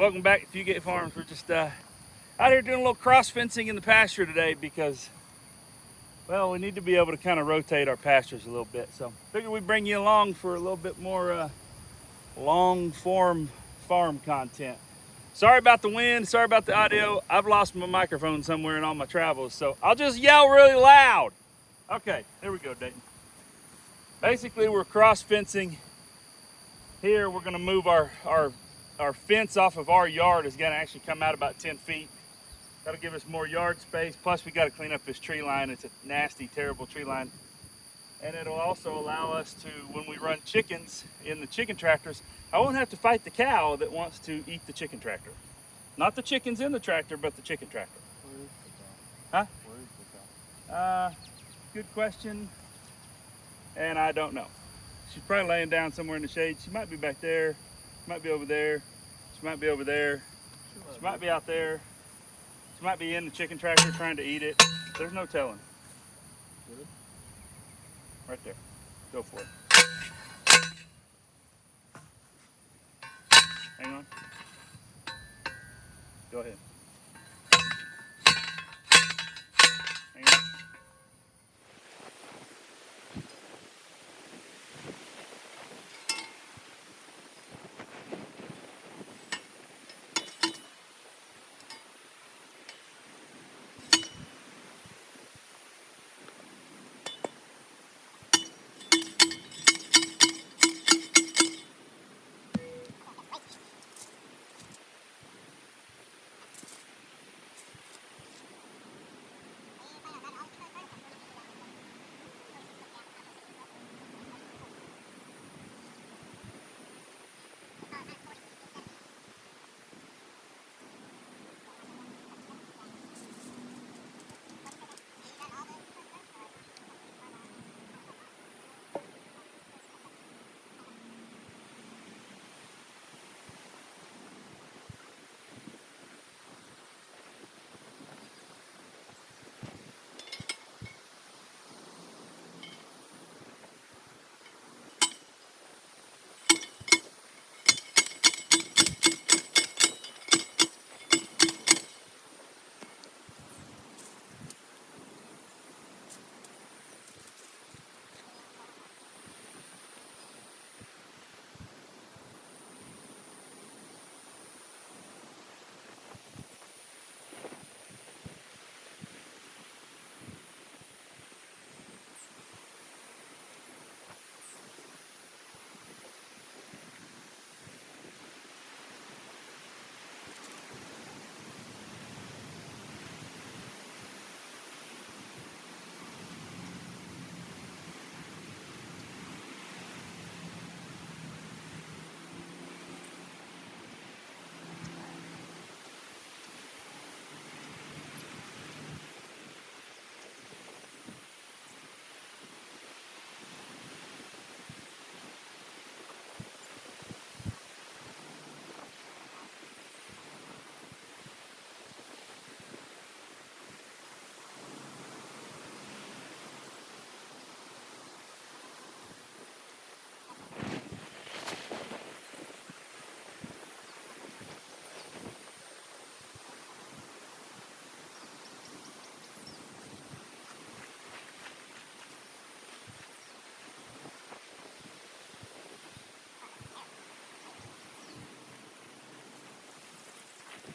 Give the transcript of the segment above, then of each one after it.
Welcome back to Fugate Farms. We're just out here doing a little cross fencing in the pasture today because, well, we need to be able to kind of rotate our pastures a little bit. So figure we bring you along for a little bit more long form farm content. Sorry about the wind, sorry about the audio. I've lost my microphone somewhere in all my travels, so I'll just yell really loud. Okay, here we go, Dayton. Basically, we're cross fencing. Here we're gonna move our fence off of our yard is gonna actually come out about 10 feet. That'll give us more yard space. Plus we gotta clean up this tree line. It's a nasty, terrible tree line. And it'll also allow us to, when we run chickens in the chicken tractors, I won't have to fight the cow that wants to eat the chicken tractor. Not the chickens in the tractor, but the chicken tractor. Where is the cow? Huh? Where is the cow? Good question. And I don't know. She's probably laying down somewhere in the shade. She might be back there. She might be over there. She might be over there. She might be out there. She might be in the chicken tractor trying to eat it. There's no telling. Good. Right there. Go for it. Hang on. Go ahead. Hang on.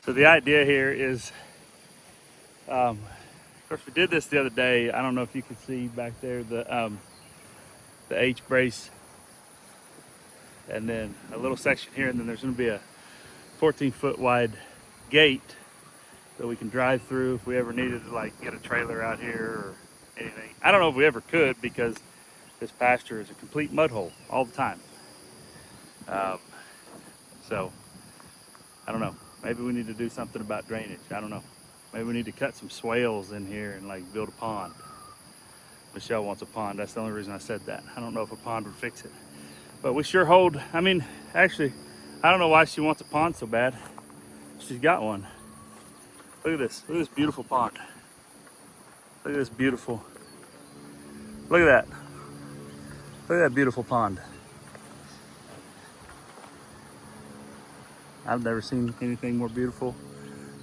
So the idea here is, of course, we did this the other day. I don't know if you can see back there the H brace, and then a little section here, and then there's going to be a 14-foot wide gate that we can drive through if we ever needed to, like, get a trailer out here or anything. I don't know if we ever could because this pasture is a complete mud hole all the time. So I don't know. Maybe we need to do something about drainage. I don't know. Maybe we need to cut some swales in here and like build a pond. Michelle wants a pond. That's the only reason I said that. I don't know if a pond would fix it. But we sure hold, I mean, actually, I don't know why she wants a pond so bad. She's got one. Look at this. Look at this beautiful pond. Look at this beautiful. Look at that. Look at that beautiful pond. I've never seen anything more beautiful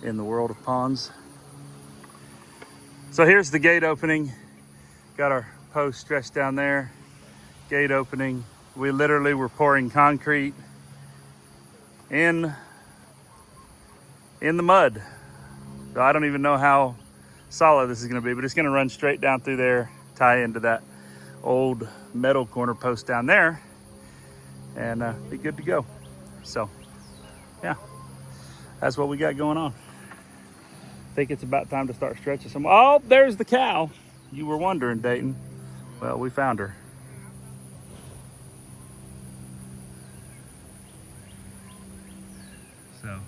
in the world of ponds. So here's the gate opening. Got our post stretched down there. Gate opening. We literally were pouring concrete in the mud. So I don't even know how solid this is gonna be, but it's gonna run straight down through there, tie into that old metal corner post down there, and be good to go. So yeah, that's what we got going on. I think it's about time to start stretching some. Oh, there's the cow. You were wondering, Dayton. Well, we found her. So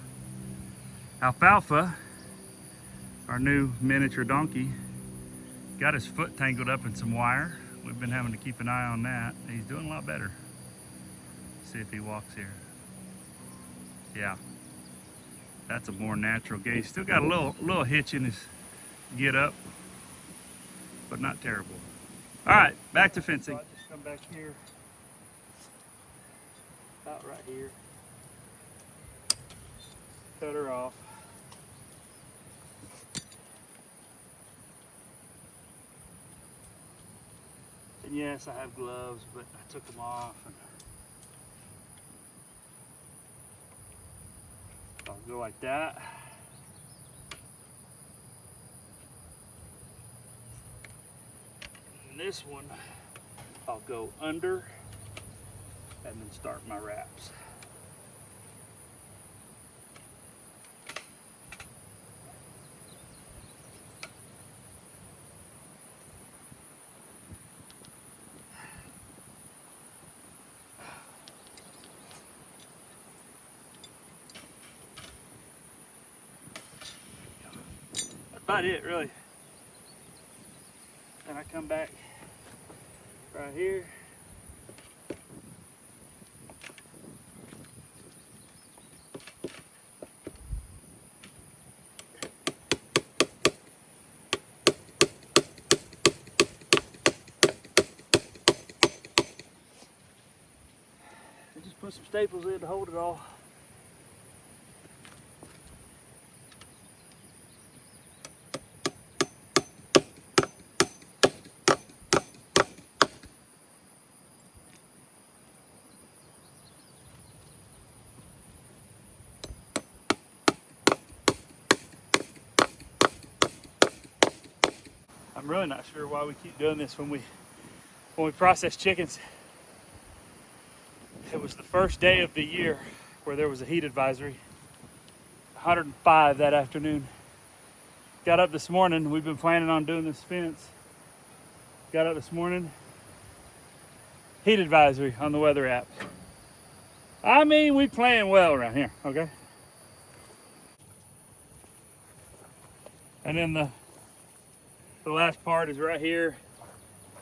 Alfalfa, our new miniature donkey, got his foot tangled up in some wire. We've been having to keep an eye on that. He's doing a lot better. See if he walks here. Yeah, that's a more natural gait. He's still got a little hitch in his get up, but not terrible. All right, back to fencing. So I just come back here, about right here, cut her off. And yes, I have gloves, but I took them off. And I'll go like that. And this one, I'll go under and then start my wraps. That's about it, really. Then I come back right here. And just put some staples in to hold it all. I'm really not sure why we keep doing this when we process chickens. It was the first day of the year where there was a heat advisory. 105 that afternoon. Got up this morning. We've been planning on doing this fence. Got up this morning. Heat advisory on the weather app. I mean, we playing well around here, okay? And then the last part is right here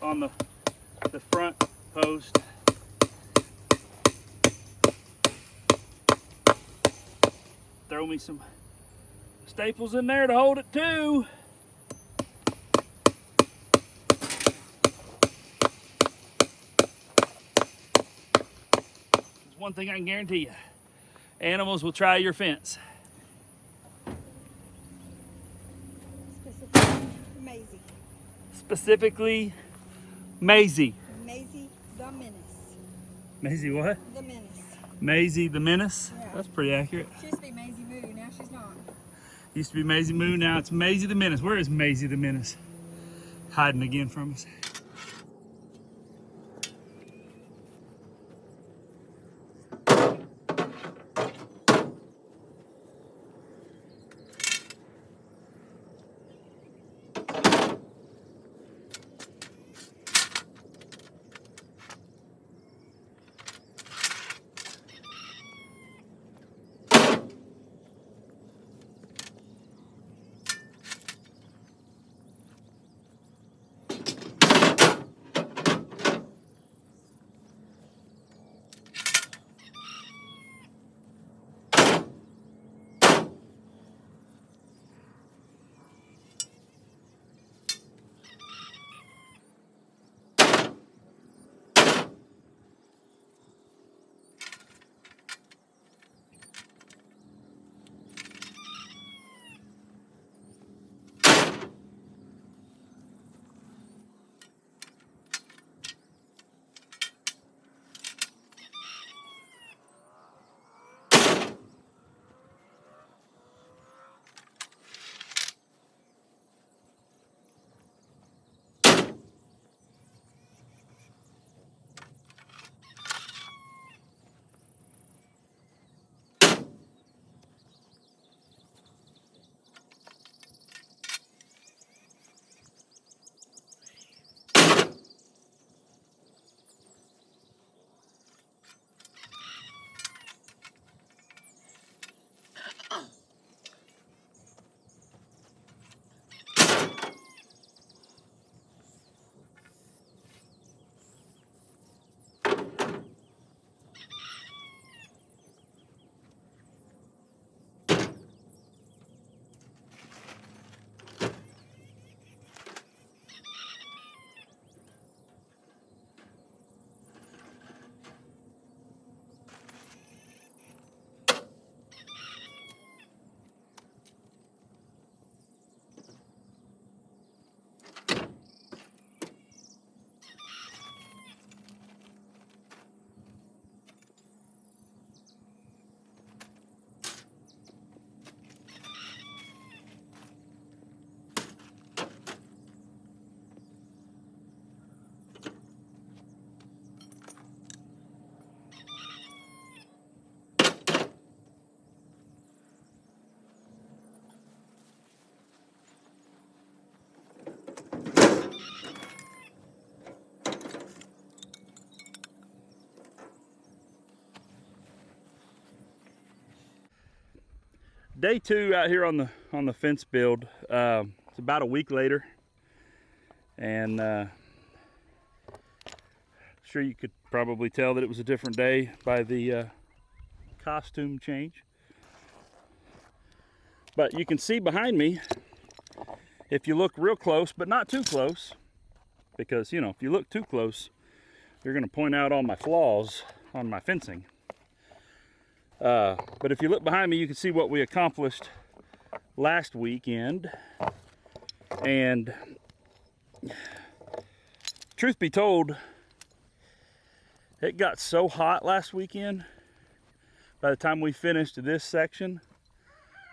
on the front post. Throw me some staples in there to hold it too. There's one thing I can guarantee you. Animals will try your fence. Maisie. Specifically, Maisie. Maisie the Menace. Maisie what? The Menace. Maisie the Menace? Yeah. That's pretty accurate. She used to be Maisie Moo, now she's not. Used to be Maisie Moo, now it's Maisie the Menace. Where is Maisie the Menace? Hiding again from us. day 2 out here on the fence build. It's about a week later, and sure you could probably tell that it was a different day by the costume change. But you can see behind me, if you look real close, but not too close, because you know, if you look too close, you're going to point out all my flaws on my fencing. But if you look behind me, you can see what we accomplished last weekend. And truth be told, it got so hot last weekend, by the time we finished this section,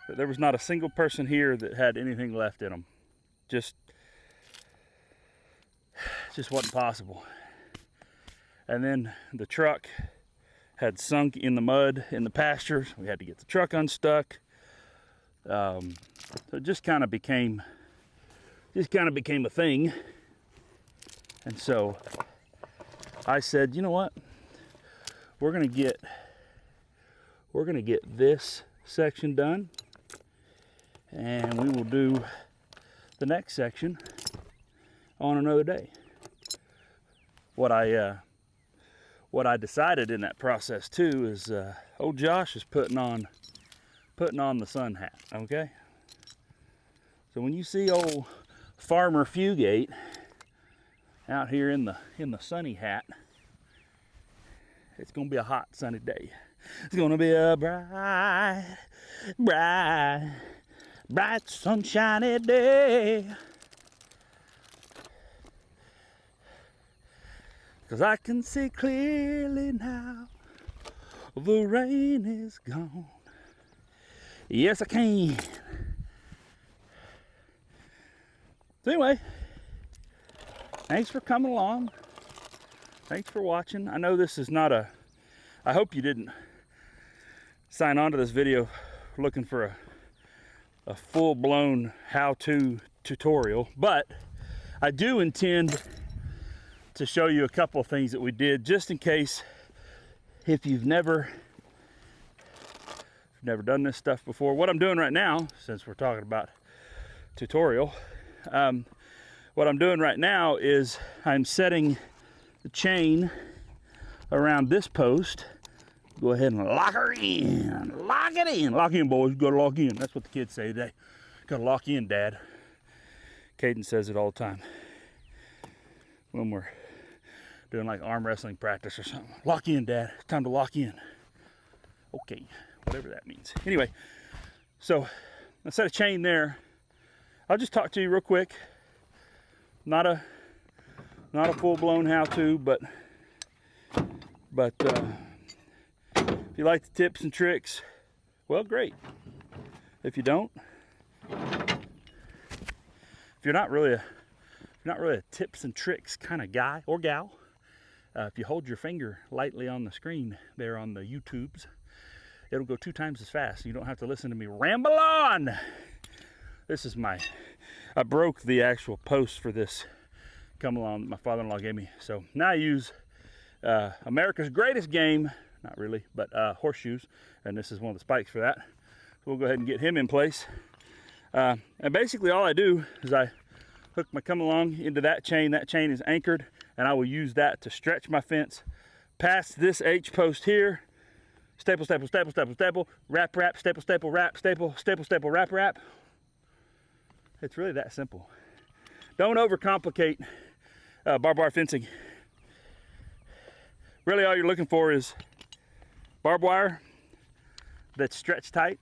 that there was not a single person here that had anything left in them. Just wasn't possible. And then the truck had sunk in the mud in the pastures. We had to get the truck unstuck. So it just kind of became a thing. And so I said, you know what? We're gonna get this section done, and we will do the next section on another day. What I decided in that process too is old Josh is putting on the sun hat. Okay, so when you see old Farmer Fugate out here in the sunny hat, it's gonna be a hot sunny day. It's gonna be a bright sunshiny day. 'Cause I can see clearly now, the rain is gone. Yes, I can. So anyway, thanks for coming along. Thanks for watching. I know this is not I hope you didn't sign on to this video looking for a full-blown how-to tutorial, but I do intend to show you a couple of things that we did, just in case if you've never done this stuff before. What I'm doing right now, since we're talking about tutorial, what I'm doing right now is I'm setting the chain around this post. Go ahead and lock her in. Lock it in. Lock in, boys. You gotta lock in. That's what the kids say today. Gotta lock in, Dad. Caden says it all the time when we're doing like arm wrestling practice or something. Lock in, Dad. It's time to lock in. Okay, whatever that means. Anyway, so I set a chain there. I'll just talk to you real quick. Not a full-blown how-to, but if you like the tips and tricks, well, great. If you don't, if you're not really a tips and tricks kind of guy or gal, if you hold your finger lightly on the screen there on the YouTubes, it'll go 2 times as fast. You don't have to listen to me ramble on. This is I broke the actual post for this come along that my father-in-law gave me. So now I use America's greatest game, not really, but horseshoes, and this is one of the spikes for that. So we'll go ahead and get him in place. And basically all I do is I hook my come along into that chain. That chain is anchored, and I will use that to stretch my fence past this H post here. Staple, staple, staple, staple, staple, wrap, wrap, staple, staple, wrap, staple, staple, staple, wrap, wrap. It's really that simple. Don't overcomplicate barbed wire fencing. Really all you're looking for is barbed wire that's stretched tight.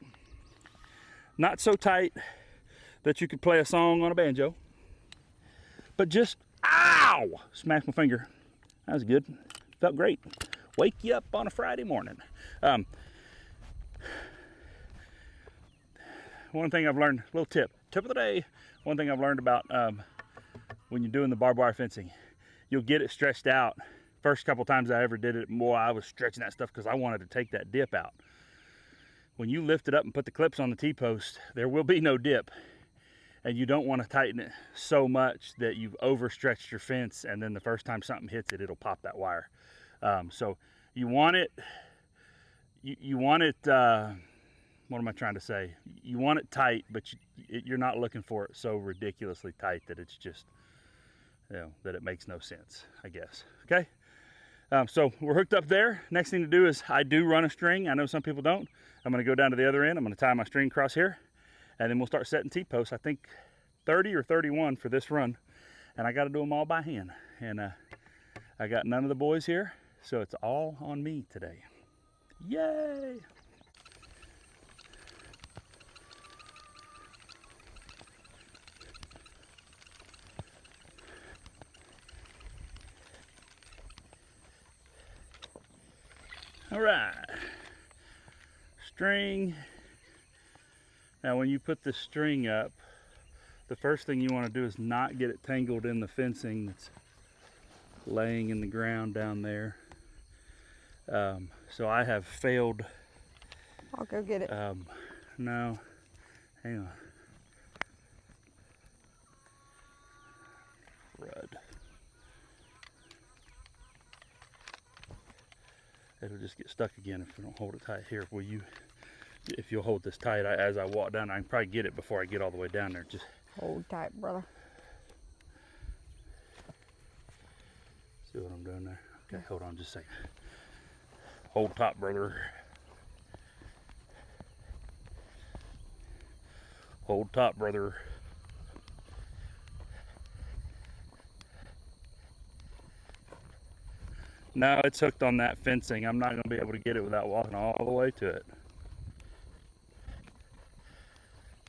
Not so tight that you could play a song on a banjo, but just, ow! Smashed my finger. That was good. Felt great. Wake you up on a Friday morning. One thing I've learned, little tip of the day, one thing I've learned about when you're doing the barbed wire fencing, you'll get it stretched out. First couple times I ever did it, boy, I was stretching that stuff because I wanted to take that dip out. When you lift it up and put the clips on the T-post, there will be no dip. And you don't want to tighten it so much that you've overstretched your fence, and then the first time something hits it, it'll pop that wire. So you want it what am I trying to say? You want it tight, but you're not looking for it so ridiculously tight that it's just, that it makes no sense, I guess. Okay. So we're hooked up there. Next thing to do is I do run a string. I know some people don't. I'm going to go down to the other end. I'm going to tie my string across here, and then we'll start setting T-posts. I think 30 or 31 for this run, and I got to do them all by hand. And I got none of the boys here, so it's all on me today. Yay! All right, string. Now when you put the string up, the first thing you want to do is not get it tangled in the fencing that's laying in the ground down there. So I have failed. I'll go get it. No, hang on. Crud. It'll just get stuck again if we don't hold it tight. Here, if you'll hold this tight, as I walk down, I can probably get it before I get all the way down there. Just Hold tight, brother. see what I'm doing there. Okay, hold on just a second. Hold tight, brother. Hold tight, brother. No, it's hooked on that fencing. I'm not going to be able to get it without walking all the way to it.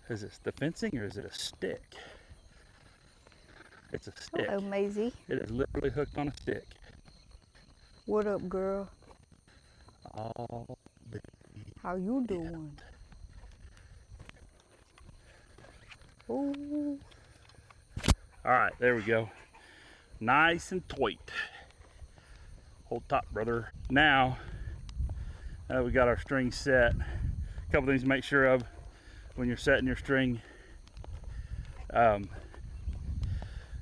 Is it the fencing or is it a stick? It's a stick. Hello, Maisie. It is literally hooked on a stick. What up, girl? All the How you doing? Oh. All right, there we go. Nice and tight. Hold tight, brother. Now that we got our string set, a couple things to make sure of when you're setting your string.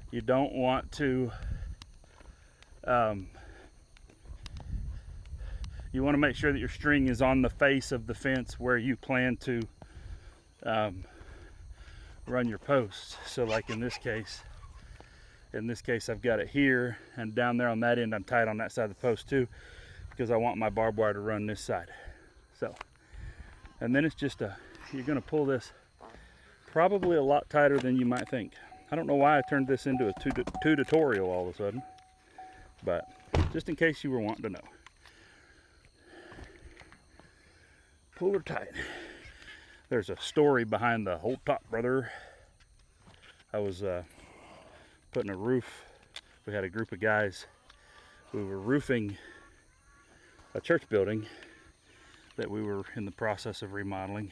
You don't want to, you want to make sure that your string is on the face of the fence where you plan to run your posts. So like in this case I've got it here, and down there on that end I'm tied on that side of the post too, because I want my barbed wire to run this side. So, and then it's just you're gonna pull this probably a lot tighter than you might think. I don't know why I turned this into a tutorial all of a sudden, but just in case you were wanting to know. Pull her tight. There's a story behind the hold top, brother. I was putting a roof. We had a group of guys. We were roofing a church building that we were in the process of remodeling.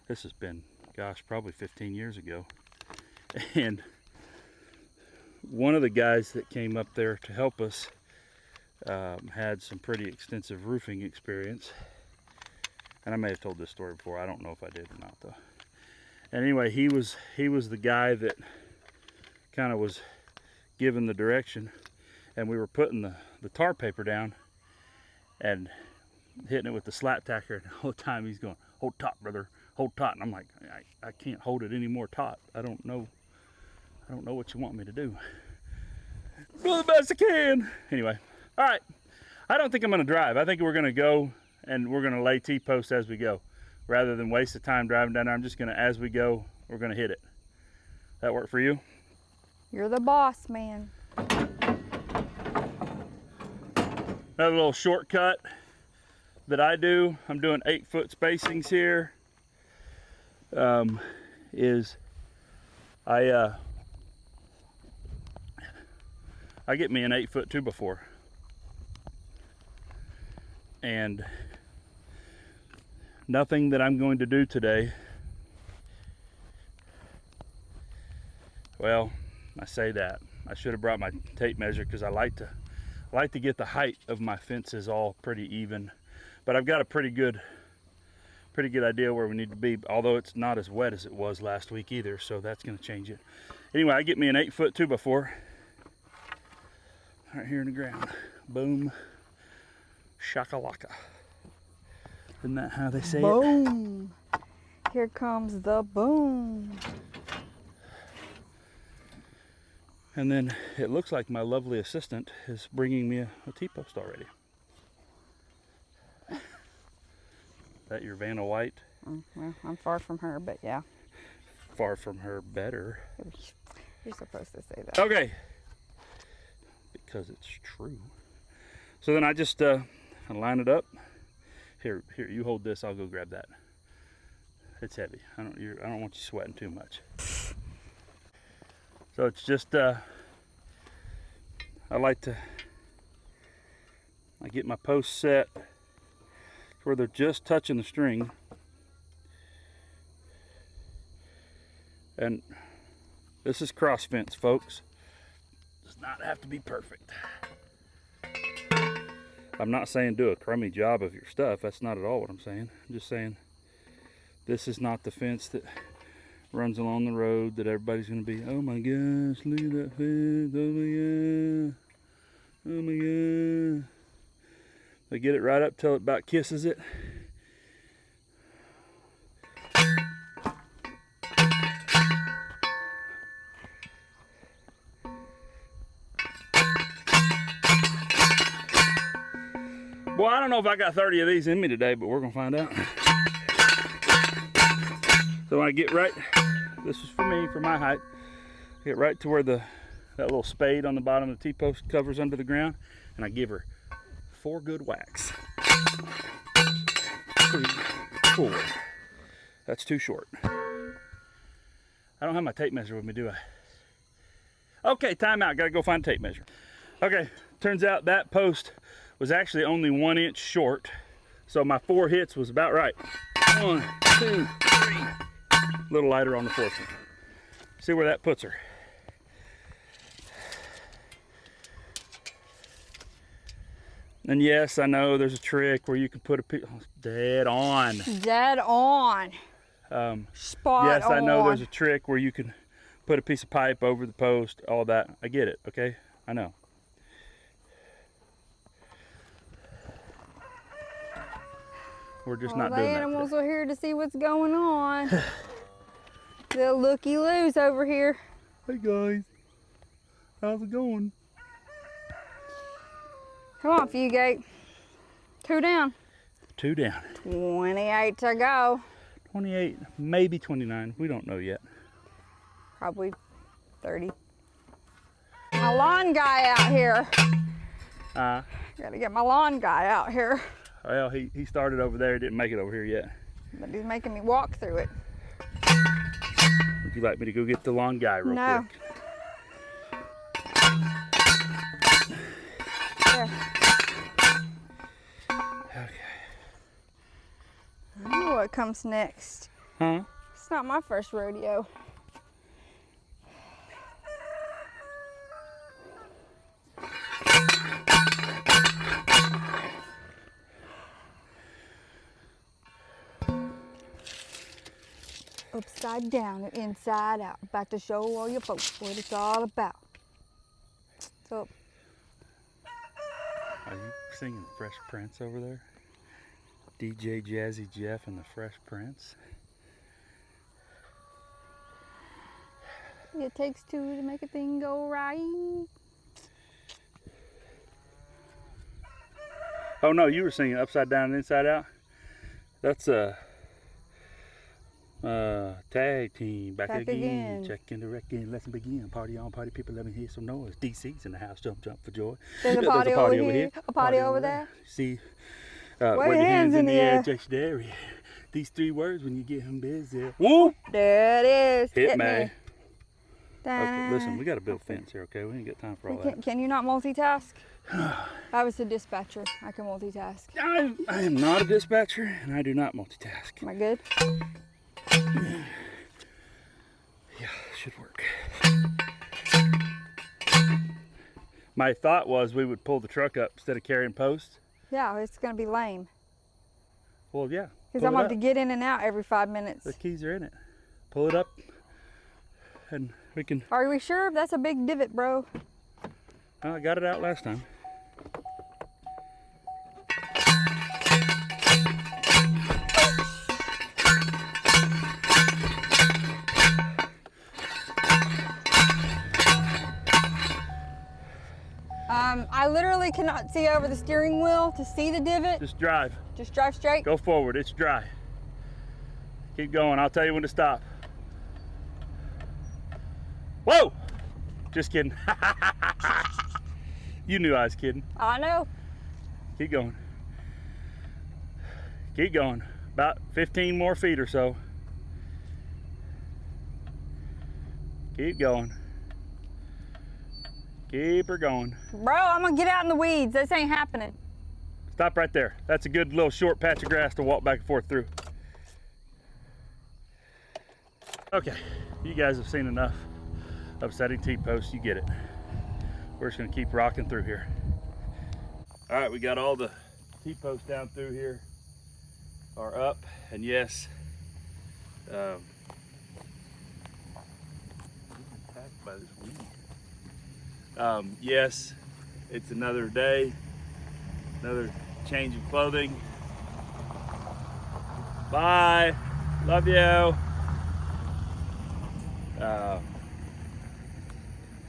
This has been, gosh, probably 15 years ago. And one of the guys that came up there to help us had some pretty extensive roofing experience. And I may have told this story before. I don't know if I did or not though. And anyway, he was the guy that kind of was given the direction, and we were putting the tar paper down and hitting it with the slat tacker, and the whole time he's going, hold taut, brother, hold taut. And I'm like, I can't hold it any more taut. I don't know what you want me to do. Do the best I can. Anyway, all right. I don't think I'm gonna drive. I think we're gonna go and we're gonna lay T-posts as we go. Rather than waste the time driving down there, I'm just gonna, as we go, we're gonna hit it. That work for you? You're the boss, man. Another little shortcut that I do, I'm doing 8-foot spacings here, is I get me an 8-foot 2x4, and nothing that I'm going to do today, well, I say that I should have brought my tape measure, because I like to get the height of my fences all pretty even, but I've got a pretty good idea where we need to be, although it's not as wet as it was last week either, so that's going to change it. Anyway, I get me an 8-foot 2x4 right here in the ground. Boom, shakalaka. Isn't that how they say it? Boom. Here comes the boom. And then it looks like my lovely assistant is bringing me a T-post already. Is that your Vanna White? Well, I'm far from her, but yeah. Far from her better. You're supposed to say that. Okay. Because it's true. So then I just I line it up. Here, you hold this. I'll go grab that. It's heavy. I don't want you sweating too much. So it's just I get my posts set where they're just touching the string, and this is cross fence, folks. Does not have to be perfect. I'm not saying do a crummy job of your stuff. That's not at all what I'm saying. I'm just saying this is not the fence that runs along the road that everybody's going to be, oh my gosh, look at that fence, oh my god, oh my god. They get it right up till it about kisses it. Well, I don't know if I got 30 of these in me today, but we're going to find out. So when I get right, this is for me, for my height, get right to where that little spade on the bottom of the T-post covers under the ground, and I give her 4 good whacks. 3, 4. That's too short. I don't have my tape measure with me, do I? Okay, time out. Gotta go find a tape measure. Okay, turns out that post was actually only 1 inch short, so my 4 hits was about right. 1, 2, 3. A little lighter on the 4th one. See where that puts her. And yes, I know there's a trick where you can put a piece, dead on. Dead on. Spot yes, on. I know there's a trick where you can put a piece of pipe over the post, all that. I get it, okay? I know. We're just not the doing that animals today. are here to see what's going on. Little looky-loos over here. Hey guys, how's it going? Come on, Fugate. 2 down. 2 down. 28 to go. 28, maybe 29. We don't know yet. Probably 30. My lawn guy out here. Gotta get my lawn guy out here. Well, he started over there, didn't make it over here yet. But he's making me walk through it. Would you like me to go get the lawn guy real No. quick? There. Okay. I know what comes next. Huh? It's not my first rodeo. Upside down and inside out. About to show all your folks what it's all about. So, Are you singing Fresh Prince over there? DJ Jazzy Jeff and the Fresh Prince? it takes 2 to make a thing go right. Oh no, you were singing Upside Down and Inside Out? That's tag team, back again. Check in the wrecking, let's begin. Party on, party people, let me hear some noise. DC's in the house, jump, jump for joy. There's a party over here, a party over there. See, wave your hands in the air, just there. These 3 words when you get them busy. Woo! There it is. Hit me. Okay, Dun. listen, we got to build a fence here, okay? We ain't got time for all that. Can you not multitask? I was a dispatcher. I can multitask. I am not a dispatcher, and I do not multitask. Am I good? Yeah, should work. My thought was we would pull the truck up instead of carrying posts. Yeah, it's gonna be lame. Well, yeah. Because I'm gonna have to get in and out every 5 minutes. The keys are in it. Pull it up, and we can. Are we sure? That's a big divot, bro. I got it out last time. I literally cannot see over the steering wheel to see the divot. Just drive. Just drive straight? Go forward, it's dry. Keep going, I'll tell you when to stop. Whoa! Just kidding. You knew I was kidding. I know. Keep going. Keep going. About 15 more feet or so. Keep going. Keep her going. Bro, I'm gonna get out in the weeds. This ain't happening. Stop right there. That's a good little short patch of grass to walk back and forth through. Okay, you guys have seen enough of setting T-posts. You get it. We're just gonna keep rocking through here. All right, we got all the T-posts down through here are up, and yes, attacked by this weed. Yes, it's another day, another change of clothing. Bye, love you.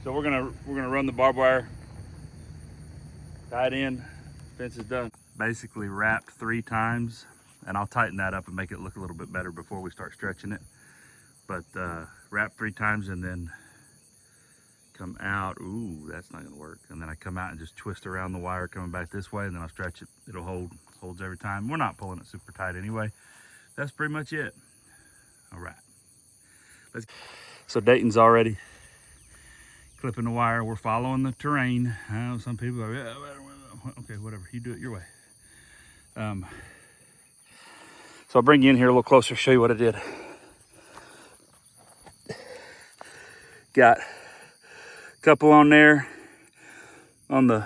So we're gonna run the barbed wire, tied in, fence is done. Basically wrapped 3 times, and I'll tighten that up and make it look a little bit better before we start stretching it. But wrap 3 times and then come out. Ooh, that's not gonna work. And then I come out and just twist around the wire coming back this way, and then I'll stretch it. It'll holds every time. We're not pulling it super tight anyway. That's pretty much it. All right. So Dayton's already clipping the wire. We're following the terrain. I know some people are, yeah, okay, whatever. You do it your way. So I'll bring you in here a little closer, show you what I did. Got a couple on there on the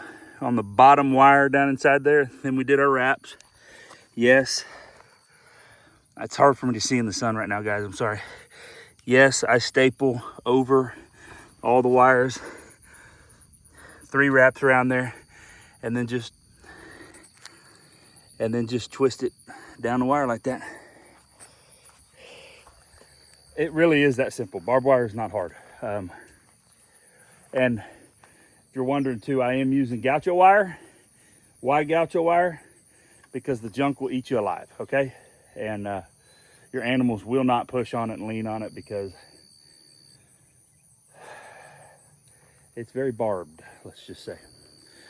bottom wire down inside there. Then we did our wraps. Yes, it's hard for me to see in the sun right now, guys. I'm sorry. Yes, I staple over all the wires, 3 wraps around there, and then just twist it down the wire like that. It really is that simple. Barbed wire is not hard. And if you're wondering too, I am using gaucho wire. Why gaucho wire? Because the junk will eat you alive, okay? And your animals will not push on it and lean on it because it's very barbed, let's just say.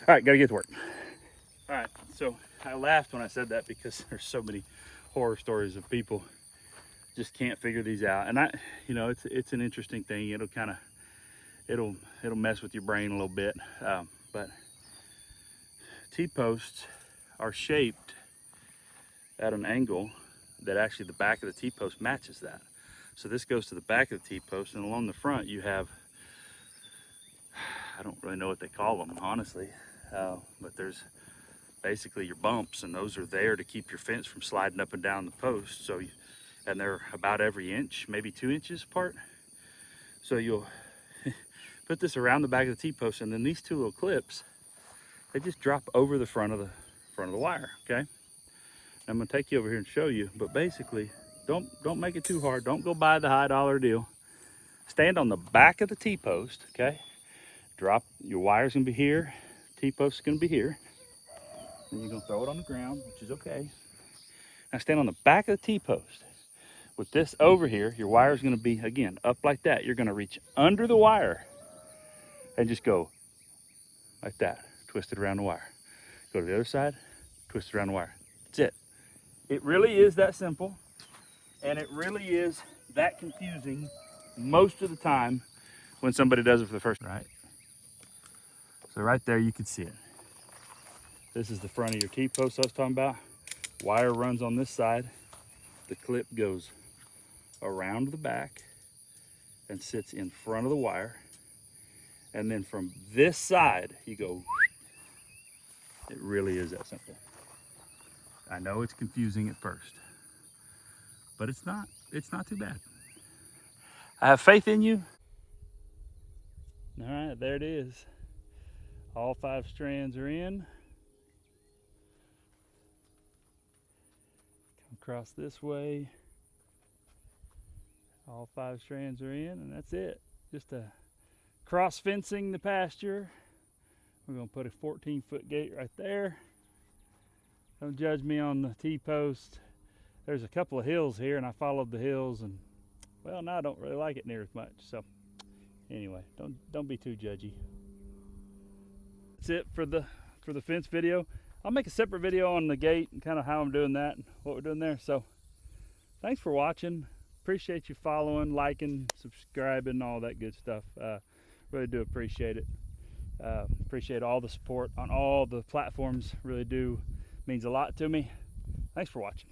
All right, gotta get to work. All right, so I laughed when I said that because there's so many horror stories of people just can't figure these out. And it's an interesting thing. It'll mess with your brain a little bit. But T-posts are shaped at an angle that actually the back of the T-post matches that. So this goes to the back of the T-post, and along the front you have, I don't really know what they call them, honestly, but there's basically your bumps, and those are there to keep your fence from sliding up and down the post. So, and they're about every inch, maybe 2 inches apart. So you'll put this around the back of the T-post, and then these 2 little clips, they just drop over the front of the wire, okay? I'm gonna take you over here and show you, but basically, don't make it too hard. Don't go buy the high dollar deal. Stand on the back of the T-post, okay? Drop, your wire's gonna be here, T-post's gonna be here. And you're gonna throw it on the ground, which is okay. Now stand on the back of the T-post. With this over here, your wire's gonna be, again, up like that. You're gonna reach under the wire and just go like that, twist it around the wire. Go to the other side, twist it around the wire. That's it. It really is that simple, and it really is that confusing most of the time when somebody does it for the first time. Right. So right there, you can see it. This is the front of your T-post I was talking about. Wire runs on this side. The clip goes around the back and sits in front of the wire. And then from this side, you go. It really is that simple. I know it's confusing at first, but it's not too bad. I have faith in you. All right, there it is. All 5 strands are in. Come across this way. All 5 strands are in, and that's it. Just a cross fencing the pasture We're gonna put a 14-foot gate right there. Don't judge me on the T-post. There's a couple of hills here, and I followed the hills, and well, now I don't really like it near as much. So anyway, don't be too judgy. That's it for the fence video. I'll make a separate video on the gate and kind of how I'm doing that and what we're doing there. So thanks for watching. Appreciate you following, liking, subscribing, all that good stuff. Really do appreciate it. Appreciate all the support on all the platforms. Really do means a lot to me. Thanks for watching.